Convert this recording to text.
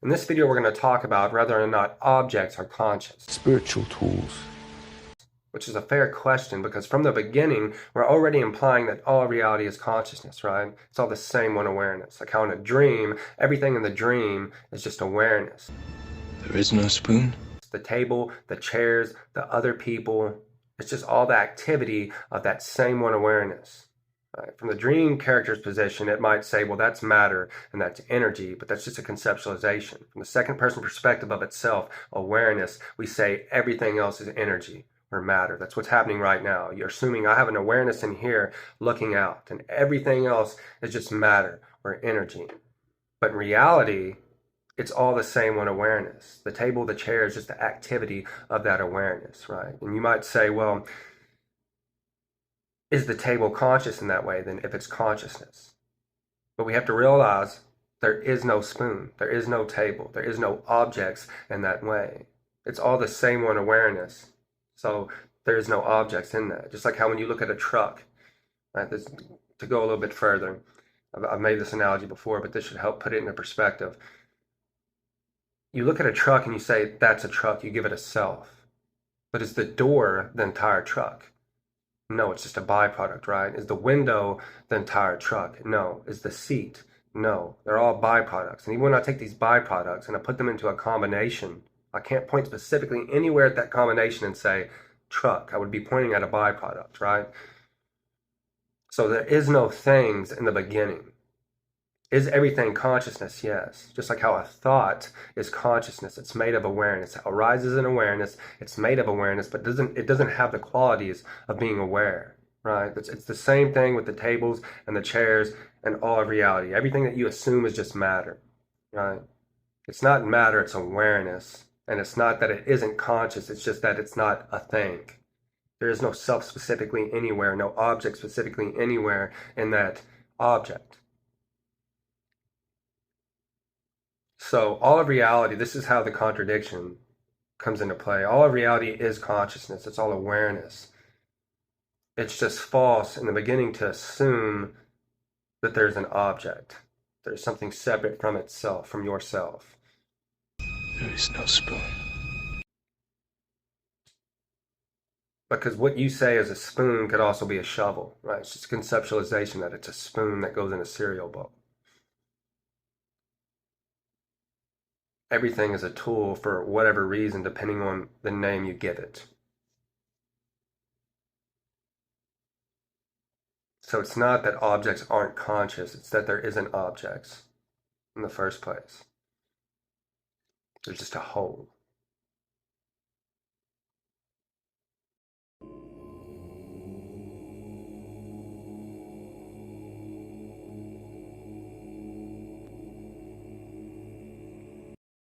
In this video, we're going to talk about whether or not objects are conscious. Spiritual tools. Which is a fair question because from the beginning, we're already implying that all reality is consciousness, right? It's all the same one awareness. Like how in a dream, everything in the dream is just awareness. There is no spoon. It's the table, the chairs, the other people. It's just all the activity of that same one awareness. Right? From the dream character's position, it might say, well, that's matter and that's energy, but that's just a conceptualization. From the second person perspective of itself, awareness, we say everything else is energy or matter. That's what's happening right now. You're assuming I have an awareness in here looking out, and everything else is just matter or energy. But in reality, it's all the same one awareness. The table, the chair is just the activity of that awareness, right? And you might say, well, is the table conscious in that way then if it's consciousness? But we have to realize there is no spoon, there is no table, there is no objects in that way. It's all the same one awareness. So there is no objects in that. Just like how when you look at a truck, right? This, to go a little bit further, I've made this analogy before, but this should help put it into perspective. You look at a truck and you say, that's a truck, you give it a self. But is the door the entire truck? No, it's just a byproduct, right? Is the window the entire truck? No. Is the seat? No. They're all byproducts. And even when I take these byproducts and I put them into a combination, I can't point specifically anywhere at that combination and say truck. I would be pointing at a byproduct, right? So there is no things in the beginning. Is everything consciousness? Yes. Just like how a thought is consciousness. It's made of awareness. It arises in awareness. It's made of awareness, but it doesn't have the qualities of being aware, right? It's the same thing with the tables and the chairs and all of reality. Everything that you assume is just matter, right? It's not matter, it's awareness. And it's not that it isn't conscious. It's just that it's not a thing. There is no self specifically anywhere, no object specifically anywhere in that object. So all of reality, this is how the contradiction comes into play. All of reality is consciousness. It's all awareness. It's just false in the beginning to assume that there's an object. There's something separate from itself, from yourself. There is no spoon. Because what you say is a spoon could also be a shovel, right? It's just a conceptualization that it's a spoon that goes in a cereal bowl. Everything is a tool for whatever reason, depending on the name you give it. So it's not that objects aren't conscious, it's that there isn't objects in the first place. There's just a whole.